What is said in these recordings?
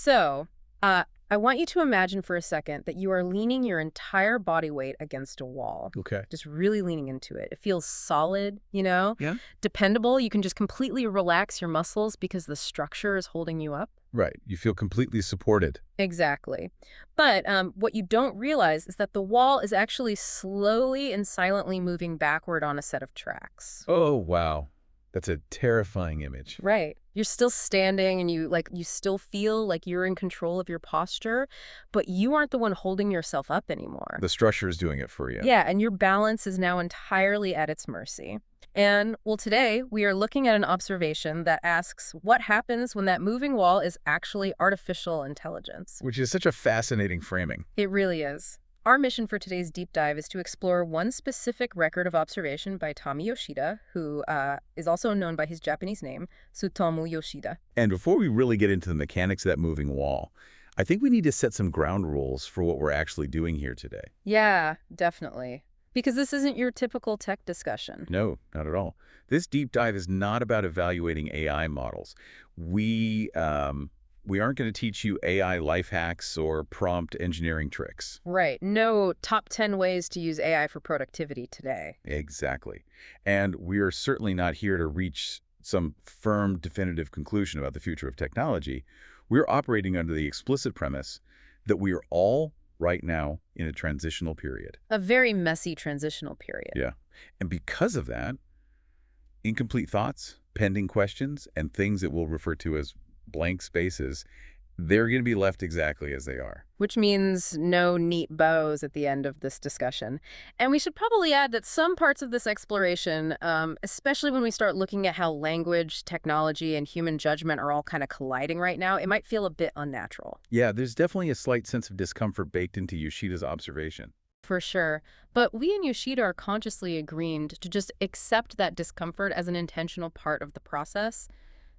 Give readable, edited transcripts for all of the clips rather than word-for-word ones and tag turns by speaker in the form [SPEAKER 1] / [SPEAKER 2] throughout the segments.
[SPEAKER 1] So, I want you to imagine for a second that you are leaning your entire body weight against a wall.
[SPEAKER 2] Okay.
[SPEAKER 1] Just really leaning into it. It feels solid,
[SPEAKER 2] Yeah.
[SPEAKER 1] dependable. You can just completely relax your muscles because the structure is holding you up.
[SPEAKER 2] Right. You feel completely supported.
[SPEAKER 1] Exactly. But what you don't realize is that the wall is actually slowly and silently moving backward on a set of tracks.
[SPEAKER 2] Oh, wow. That's a terrifying image.
[SPEAKER 1] Right. You're still standing and you still feel like you're in control of your posture, but you aren't the one holding yourself up anymore.
[SPEAKER 2] The structure is doing it for you.
[SPEAKER 1] Yeah, and your balance is now entirely at its mercy. And, well, today we are looking at an observation that asks what happens when that moving wall is actually artificial intelligence.
[SPEAKER 2] Which is such a fascinating framing.
[SPEAKER 1] It really is. Our mission for today's deep dive is to explore one specific record of observation by Tommy Yoshida, who is also known by his Japanese name, Tommy Yoshida.
[SPEAKER 2] And before we really get into the mechanics of that moving wall, I think we need to set some ground rules for what we're actually doing here today.
[SPEAKER 1] Yeah, definitely. Because this isn't your typical tech discussion.
[SPEAKER 2] No, not at all. This deep dive is not about evaluating AI models. We aren't going to teach you AI life hacks or prompt engineering tricks.
[SPEAKER 1] Right. No top 10 ways to use AI for productivity today.
[SPEAKER 2] Exactly. And we are certainly not here to reach some firm, definitive conclusion about the future of technology. We're operating under the explicit premise that we are all right now in a transitional period.
[SPEAKER 1] A very messy transitional period.
[SPEAKER 2] Yeah. And because of that, incomplete thoughts, pending questions, and things that we'll refer to as blank spaces, they're going to be left exactly as they are.
[SPEAKER 1] Which means no neat bows at the end of this discussion. And we should probably add that some parts of this exploration, especially when we start looking at how language, technology, and human judgment are all kind of colliding right now, it might feel a bit unnatural.
[SPEAKER 2] Yeah, there's definitely a slight sense of discomfort baked into Yoshida's observation.
[SPEAKER 1] For sure. But we and Yoshida are consciously agreeing to just accept that discomfort as an intentional part of the process.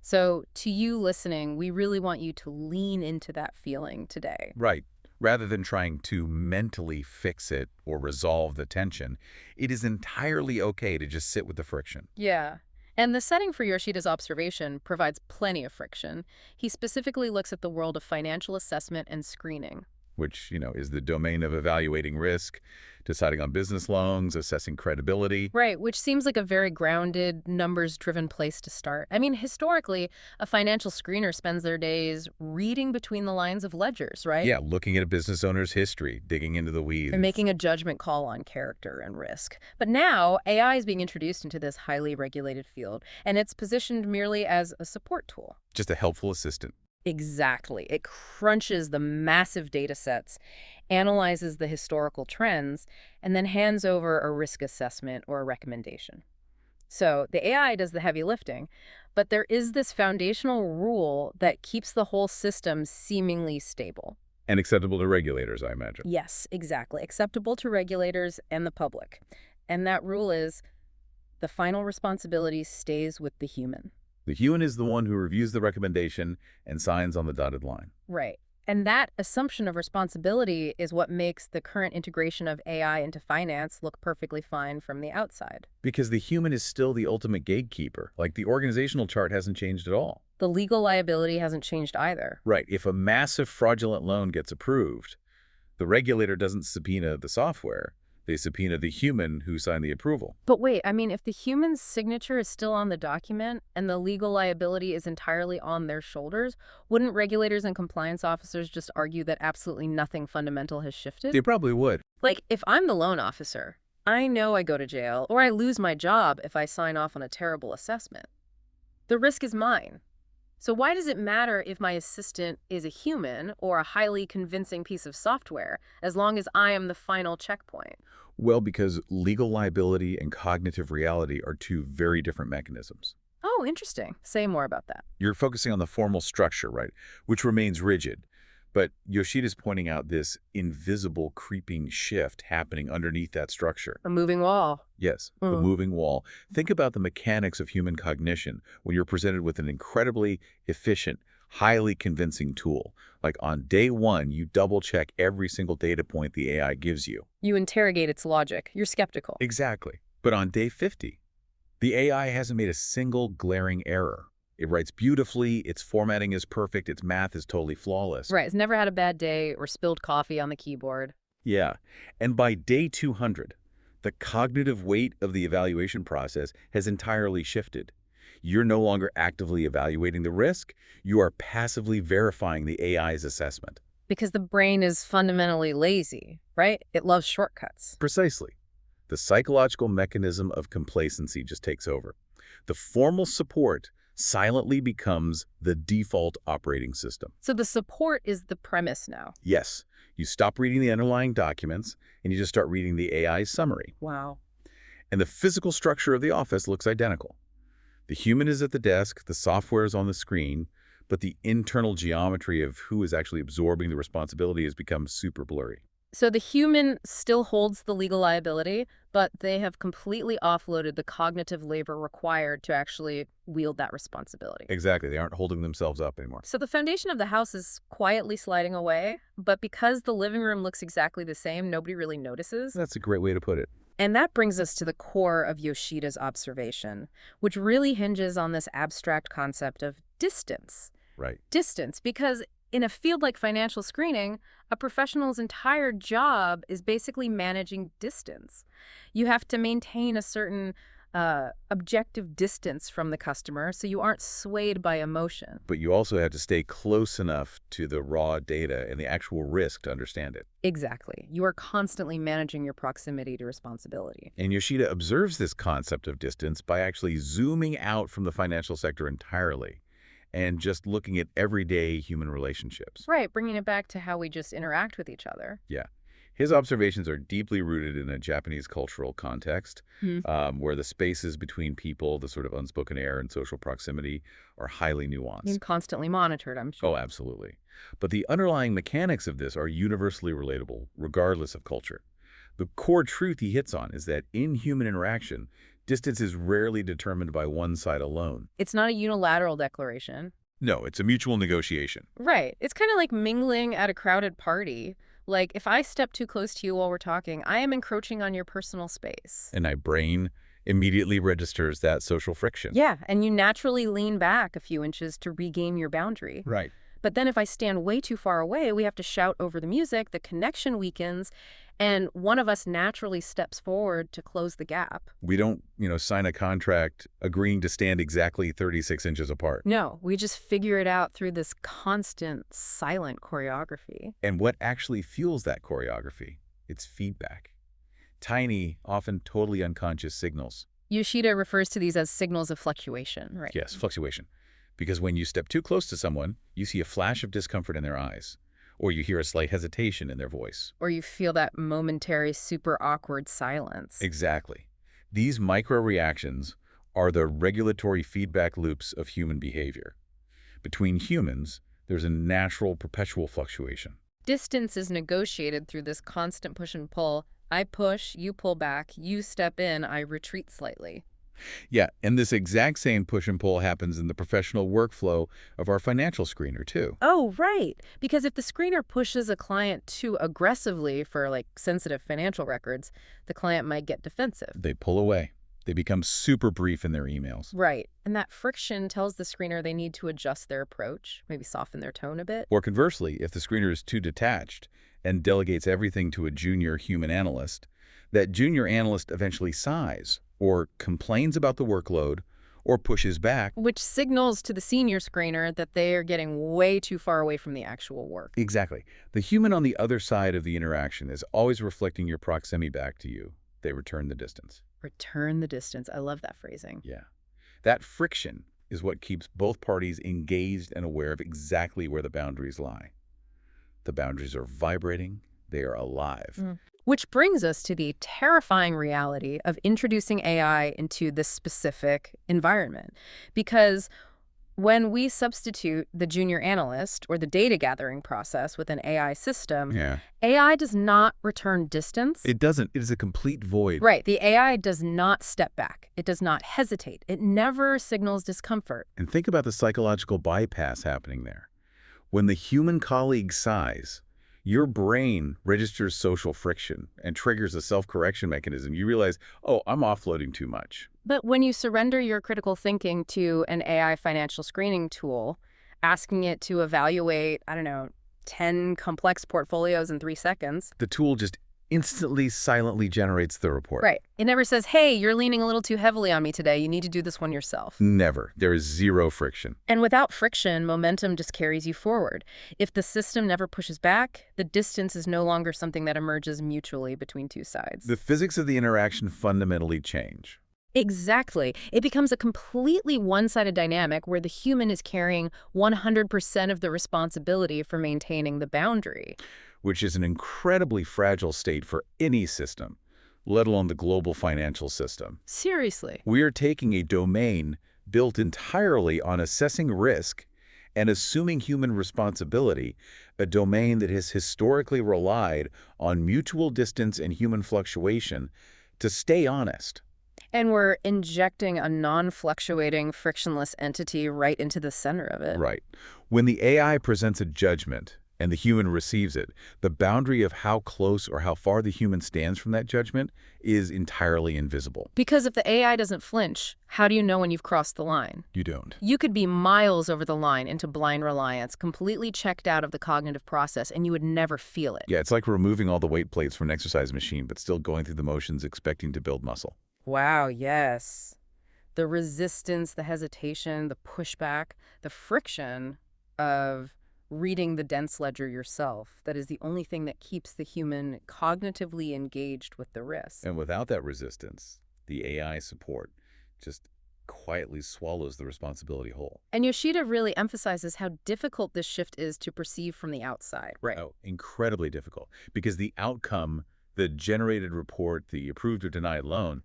[SPEAKER 1] So to you listening, we really want you to lean into that feeling today.
[SPEAKER 2] Right. Rather than trying to mentally fix it or resolve the tension, it is entirely okay to just sit with the friction.
[SPEAKER 1] Yeah. And the setting for Yoshida's observation provides plenty of friction. He specifically looks at the world of financial assessment and screening.
[SPEAKER 2] Which, is the domain of evaluating risk, deciding on business loans, assessing credibility.
[SPEAKER 1] Right, which seems like a very grounded, numbers-driven place to start. I mean, historically, a financial screener spends their days reading between the lines of ledgers, right?
[SPEAKER 2] Yeah, looking at a business owner's history, digging into the weeds.
[SPEAKER 1] And making a judgment call on character and risk. But now, AI is being introduced into this highly regulated field, and it's positioned merely as a support tool.
[SPEAKER 2] Just a helpful assistant.
[SPEAKER 1] Exactly. It crunches the massive data sets, analyzes the historical trends, and then hands over a risk assessment or a recommendation. So the AI does the heavy lifting, but there is this foundational rule that keeps the whole system seemingly stable.
[SPEAKER 2] And acceptable to regulators, I imagine.
[SPEAKER 1] Yes, exactly. Acceptable to regulators and the public. And that rule is the final responsibility stays with the human.
[SPEAKER 2] The human is the one who reviews the recommendation and signs on the dotted line.
[SPEAKER 1] Right. And that assumption of responsibility is what makes the current integration of AI into finance look perfectly fine from the outside.
[SPEAKER 2] Because the human is still the ultimate gatekeeper. Like, the organizational chart hasn't changed at all.
[SPEAKER 1] The legal liability hasn't changed either.
[SPEAKER 2] Right. If a massive fraudulent loan gets approved, the regulator doesn't subpoena the software. They subpoena the human who signed the approval.
[SPEAKER 1] But wait, I mean, if the human's signature is still on the document and the legal liability is entirely on their shoulders, wouldn't regulators and compliance officers just argue that absolutely nothing fundamental has shifted?
[SPEAKER 2] They probably would.
[SPEAKER 1] Like, if I'm the loan officer, I know I go to jail or I lose my job if I sign off on a terrible assessment. The risk is mine. So why does it matter if my assistant is a human or a highly convincing piece of software, as long as I am the final checkpoint?
[SPEAKER 2] Well, because legal liability and cognitive reality are two very different mechanisms.
[SPEAKER 1] Oh, interesting. Say more about that.
[SPEAKER 2] You're focusing on the formal structure, right, which remains rigid. But Yoshida's pointing out this invisible creeping shift happening underneath that structure.
[SPEAKER 1] A moving wall.
[SPEAKER 2] Yes, the moving wall. Think about the mechanics of human cognition when you're presented with an incredibly efficient, highly convincing tool. Like, on day one, you double-check every single data point the AI gives you.
[SPEAKER 1] You interrogate its logic. You're skeptical.
[SPEAKER 2] Exactly. But on day 50, the AI hasn't made a single glaring error. It writes beautifully, its formatting is perfect, its math is totally flawless.
[SPEAKER 1] Right, it's never had a bad day or spilled coffee on the keyboard.
[SPEAKER 2] Yeah. And by day 200, the cognitive weight of the evaluation process has entirely shifted. You're no longer actively evaluating the risk, you are passively verifying the AI's assessment.
[SPEAKER 1] Because the brain is fundamentally lazy, right? It loves shortcuts.
[SPEAKER 2] Precisely. The psychological mechanism of complacency just takes over. The formal support silently becomes the default operating system.
[SPEAKER 1] So the support is the premise now.
[SPEAKER 2] Yes, you stop reading the underlying documents and you just start reading the AI's summary.
[SPEAKER 1] Wow.
[SPEAKER 2] And the physical structure of the office looks identical. The human is at the desk, the software is on the screen, but the internal geometry of who is actually absorbing the responsibility has become super blurry.
[SPEAKER 1] So the human still holds the legal liability, but they have completely offloaded the cognitive labor required to actually wield that responsibility.
[SPEAKER 2] Exactly, they aren't holding themselves up anymore.
[SPEAKER 1] So the foundation of the house is quietly sliding away, but because the living room looks exactly the same, nobody really notices.
[SPEAKER 2] That's a great way to put it.
[SPEAKER 1] And that brings us to the core of Yoshida's observation, which really hinges on this abstract concept of distance.
[SPEAKER 2] Right.
[SPEAKER 1] Distance, because in a field like financial screening, a professional's entire job is basically managing distance. You have to maintain a certain objective distance from the customer so you aren't swayed by emotion.
[SPEAKER 2] But you also have to stay close enough to the raw data and the actual risk to understand it.
[SPEAKER 1] Exactly. You are constantly managing your proximity to responsibility.
[SPEAKER 2] And Yoshida observes this concept of distance by actually zooming out from the financial sector entirely and just looking at everyday human relationships.
[SPEAKER 1] Right, bringing it back to how we just interact with each other.
[SPEAKER 2] Yeah. His observations are deeply rooted in a Japanese cultural context, where the spaces between people, the sort of unspoken air and social proximity, are highly nuanced.
[SPEAKER 1] You're constantly monitored, I'm sure.
[SPEAKER 2] Oh, absolutely. But the underlying mechanics of this are universally relatable, regardless of culture. The core truth he hits on is that in human interaction, distance is rarely determined by one side alone.
[SPEAKER 1] It's not a unilateral declaration.
[SPEAKER 2] No, it's a mutual negotiation.
[SPEAKER 1] Right. It's kind of like mingling at a crowded party. Like, if I step too close to you while we're talking, I am encroaching on your personal space.
[SPEAKER 2] And my brain immediately registers that social friction.
[SPEAKER 1] Yeah, and you naturally lean back a few inches to regain your boundary.
[SPEAKER 2] Right.
[SPEAKER 1] But then if I stand way too far away, we have to shout over the music, the connection weakens, and one of us naturally steps forward to close the gap.
[SPEAKER 2] We don't, sign a contract agreeing to stand exactly 36 inches apart.
[SPEAKER 1] No, we just figure it out through this constant, silent choreography.
[SPEAKER 2] And what actually fuels that choreography? It's feedback. Tiny, often totally unconscious signals.
[SPEAKER 1] Yoshida refers to these as signals of fluctuation, right?
[SPEAKER 2] Yes, fluctuation. Because when you step too close to someone, you see a flash of discomfort in their eyes, or you hear a slight hesitation in their voice.
[SPEAKER 1] Or you feel that momentary, super awkward silence.
[SPEAKER 2] Exactly. These micro-reactions are the regulatory feedback loops of human behavior. Between humans, there's a natural, perpetual fluctuation.
[SPEAKER 1] Distance is negotiated through this constant push and pull. I push, you pull back, you step in, I retreat slightly.
[SPEAKER 2] Yeah, and this exact same push and pull happens in the professional workflow of our financial screener, too.
[SPEAKER 1] Oh, right. Because if the screener pushes a client too aggressively for, like, sensitive financial records, the client might get defensive.
[SPEAKER 2] They pull away. They become super brief in their emails.
[SPEAKER 1] Right. And that friction tells the screener they need to adjust their approach, maybe soften their tone a bit.
[SPEAKER 2] Or conversely, if the screener is too detached and delegates everything to a junior human analyst, that junior analyst eventually sighs or complains about the workload or pushes back.
[SPEAKER 1] Which signals to the senior screener that they are getting way too far away from the actual work.
[SPEAKER 2] Exactly. The human on the other side of the interaction is always reflecting your proximity back to you. They return the distance.
[SPEAKER 1] Return the distance. I love that phrasing.
[SPEAKER 2] Yeah. That friction is what keeps both parties engaged and aware of exactly where the boundaries lie. The boundaries are vibrating. They are alive.
[SPEAKER 1] Which brings us to the terrifying reality of introducing AI into this specific environment. Because when we substitute the junior analyst or the data gathering process with an AI system, AI does not return distance.
[SPEAKER 2] It doesn't. It is a complete void.
[SPEAKER 1] Right. The AI does not step back. It does not hesitate. It never signals discomfort.
[SPEAKER 2] And think about the psychological bypass happening there. When the human colleague sighs, Your brain registers social friction and triggers a self-correction mechanism. You realize, oh, I'm offloading too much.
[SPEAKER 1] But when you surrender your critical thinking to an AI financial screening tool, asking it to evaluate, I don't know, 10 complex portfolios in 3 seconds.
[SPEAKER 2] The tool just instantly, silently generates the report.
[SPEAKER 1] Right. It never says, hey, you're leaning a little too heavily on me today. You need to do this one yourself.
[SPEAKER 2] Never. There is zero friction.
[SPEAKER 1] And without friction, momentum just carries you forward. If the system never pushes back, the distance is no longer something that emerges mutually between two sides.
[SPEAKER 2] The physics of the interaction fundamentally change.
[SPEAKER 1] Exactly. It becomes a completely one-sided dynamic where the human is carrying 100% of the responsibility for maintaining the boundary.
[SPEAKER 2] Which is an incredibly fragile state for any system, let alone the global financial system.
[SPEAKER 1] Seriously.
[SPEAKER 2] We are taking a domain built entirely on assessing risk and assuming human responsibility, a domain that has historically relied on mutual distance and human fluctuation to stay honest.
[SPEAKER 1] And we're injecting a non-fluctuating, frictionless entity right into the center of it.
[SPEAKER 2] Right. When the AI presents a judgment and the human receives it, the boundary of how close or how far the human stands from that judgment is entirely invisible.
[SPEAKER 1] Because if the AI doesn't flinch, how do you know when you've crossed the line?
[SPEAKER 2] You don't.
[SPEAKER 1] You could be miles over the line into blind reliance, completely checked out of the cognitive process, and you would never feel it.
[SPEAKER 2] Yeah, it's like removing all the weight plates from an exercise machine, but still going through the motions expecting to build muscle.
[SPEAKER 1] Wow, yes. The resistance, the hesitation, the pushback, the friction of reading the dense ledger yourself. That is the only thing that keeps the human cognitively engaged with the risk.
[SPEAKER 2] And without that resistance, the AI support just quietly swallows the responsibility whole.
[SPEAKER 1] And Yoshida really emphasizes how difficult this shift is to perceive from the outside. Right.
[SPEAKER 2] Oh, incredibly difficult. Because the outcome, the generated report, the approved or denied loan,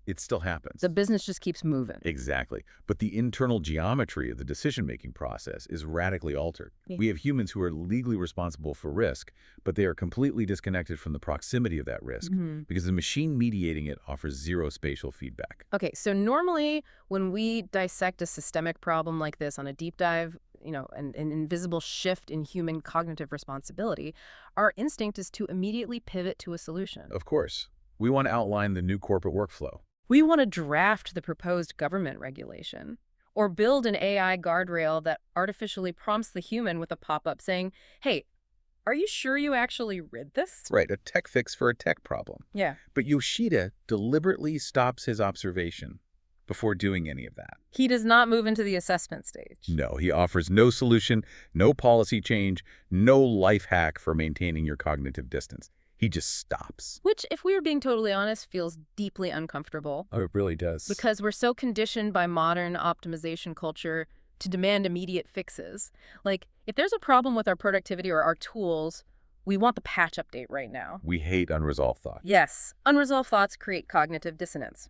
[SPEAKER 2] it still happens.
[SPEAKER 1] The business just keeps moving.
[SPEAKER 2] Exactly. But the internal geometry of the decision-making process is radically altered.
[SPEAKER 1] Yeah.
[SPEAKER 2] We have humans who are legally responsible for risk, but they are completely disconnected from the proximity of that risk because the machine mediating it offers zero spatial feedback.
[SPEAKER 1] Okay, so normally when we dissect a systemic problem like this on a deep dive, an invisible shift in human cognitive responsibility, our instinct is to immediately pivot to a solution.
[SPEAKER 2] Of course. We want to outline the new corporate workflow.
[SPEAKER 1] We want to draft the proposed government regulation or build an AI guardrail that artificially prompts the human with a pop-up saying, hey, are you sure you actually read this?
[SPEAKER 2] Right, a tech fix for a tech problem.
[SPEAKER 1] Yeah.
[SPEAKER 2] But Yoshida deliberately stops his observation before doing any of that.
[SPEAKER 1] He does not move into the assessment stage.
[SPEAKER 2] No, he offers no solution, no policy change, no life hack for maintaining your cognitive distance. He just stops.
[SPEAKER 1] Which, if we were being totally honest, feels deeply uncomfortable.
[SPEAKER 2] Oh, it really does.
[SPEAKER 1] Because we're so conditioned by modern optimization culture to demand immediate fixes. Like, if there's a problem with our productivity or our tools, we want the patch update right now.
[SPEAKER 2] We hate unresolved thoughts.
[SPEAKER 1] Yes, unresolved thoughts create cognitive dissonance.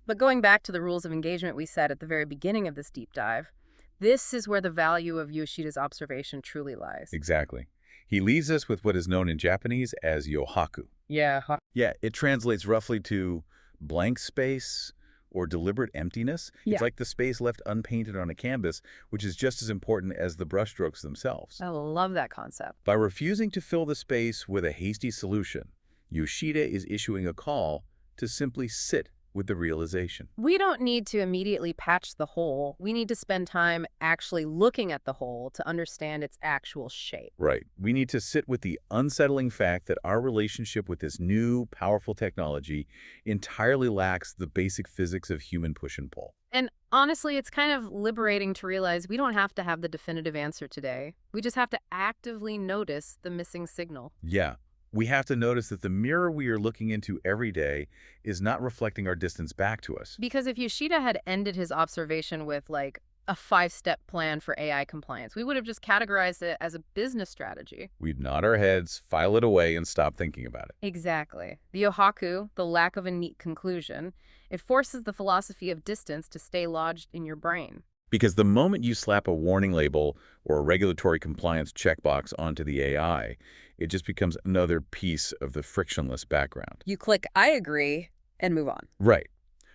[SPEAKER 1] But going back to the rules of engagement we set at the very beginning of this deep dive, this is where the value of Yoshida's observation truly lies.
[SPEAKER 2] Exactly. He leaves us with what is known in Japanese as yohaku.
[SPEAKER 1] Yeah.
[SPEAKER 2] Yeah, it translates roughly to blank space or deliberate emptiness.
[SPEAKER 1] Yeah.
[SPEAKER 2] It's like the space left unpainted on a canvas, which is just as important as the brushstrokes themselves.
[SPEAKER 1] I love that concept.
[SPEAKER 2] By refusing to fill the space with a hasty solution, Yoshida is issuing a call to simply sit with the realization.
[SPEAKER 1] We don't need to immediately patch the hole. We need to spend time actually looking at the hole to understand its actual shape.
[SPEAKER 2] Right. We need to sit with the unsettling fact that our relationship with this new, powerful technology entirely lacks the basic physics of human push and pull.
[SPEAKER 1] And honestly, it's kind of liberating to realize we don't have to have the definitive answer today. We just have to actively notice the missing signal.
[SPEAKER 2] Yeah. We have to notice that the mirror we are looking into every day is not reflecting our distance back to us.
[SPEAKER 1] Because if Yoshida had ended his observation with, like, a 5-step plan for AI compliance, we would have just categorized it as a business strategy.
[SPEAKER 2] We'd nod our heads, file it away, and stop thinking about it.
[SPEAKER 1] Exactly. The yohaku, the lack of a neat conclusion, it forces the philosophy of distance to stay lodged in your brain.
[SPEAKER 2] Because the moment you slap a warning label or a regulatory compliance checkbox onto the AI, it just becomes another piece of the frictionless background.
[SPEAKER 1] You click, I agree, and move on.
[SPEAKER 2] Right.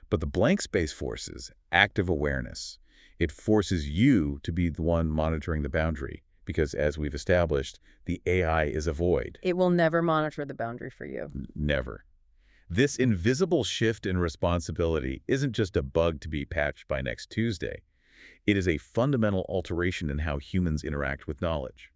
[SPEAKER 2] But the blank space forces active awareness. It forces you to be the one monitoring the boundary, Because as we've established, the AI is a void.
[SPEAKER 1] It will never monitor the boundary for you.
[SPEAKER 2] Never. This invisible shift in responsibility isn't just a bug to be patched by next Tuesday. It is a fundamental alteration in how humans interact with knowledge.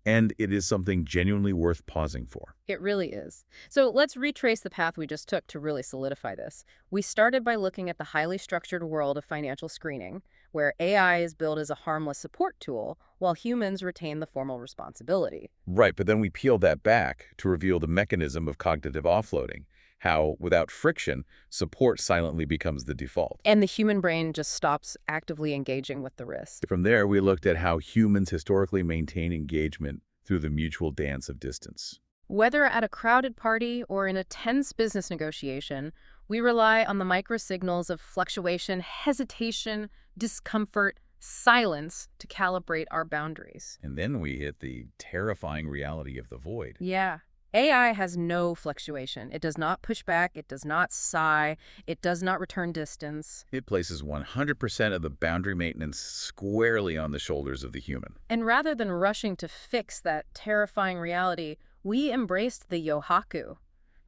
[SPEAKER 2] And it is something genuinely worth pausing for.
[SPEAKER 1] It really is. So let's retrace the path we just took to really solidify this. We started by looking at the highly structured world of financial screening, where AI is billed as a harmless support tool, while humans retain the formal responsibility.
[SPEAKER 2] Right, but then we peeled that back to reveal the mechanism of cognitive offloading, how, without friction, support silently becomes the default.
[SPEAKER 1] And the human brain just stops actively engaging with the risk.
[SPEAKER 2] From there, we looked at how humans historically maintain engagement through the mutual dance of distance.
[SPEAKER 1] Whether at a crowded party or in a tense business negotiation, we rely on the microsignals of fluctuation, hesitation, discomfort, silence to calibrate our boundaries.
[SPEAKER 2] And then we hit the terrifying reality of the void.
[SPEAKER 1] Yeah. AI has no fluctuation. It does not push back. It does not sigh. It does not return distance.
[SPEAKER 2] It places 100% of the boundary maintenance squarely on the shoulders of the human.
[SPEAKER 1] And rather than rushing to fix that terrifying reality, we embraced the yohaku,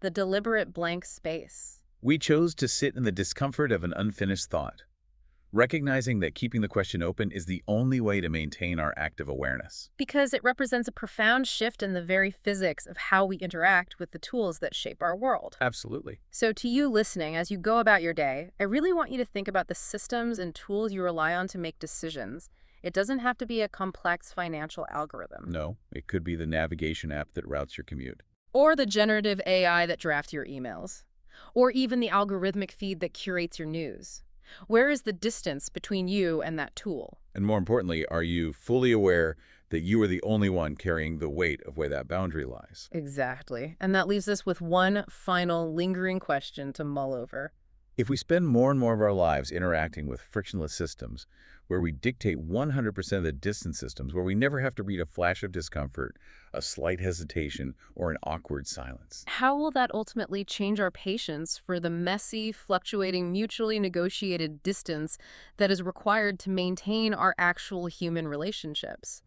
[SPEAKER 1] the deliberate blank space.
[SPEAKER 2] We chose to sit in the discomfort of an unfinished thought, recognizing that keeping the question open is the only way to maintain our active awareness.
[SPEAKER 1] Because it represents a profound shift in the very physics of how we interact with the tools that shape our world.
[SPEAKER 2] Absolutely.
[SPEAKER 1] So to you listening, as you go about your day, I really want you to think about the systems and tools you rely on to make decisions. It doesn't have to be a complex financial algorithm.
[SPEAKER 2] No, it could be the navigation app that routes your commute.
[SPEAKER 1] Or the generative AI that drafts your emails. Or even the algorithmic feed that curates your news. Where is the distance between you and that tool?
[SPEAKER 2] And more importantly, are you fully aware that you are the only one carrying the weight of where that boundary lies?
[SPEAKER 1] Exactly. And that leaves us with one final lingering question to mull over.
[SPEAKER 2] If we spend more and more of our lives interacting with frictionless systems, where we dictate 100% of the distance systems, where we never have to read a flash of discomfort, a slight hesitation, or an awkward silence.
[SPEAKER 1] How will that ultimately change our patience for the messy, fluctuating, mutually negotiated distance that is required to maintain our actual human relationships?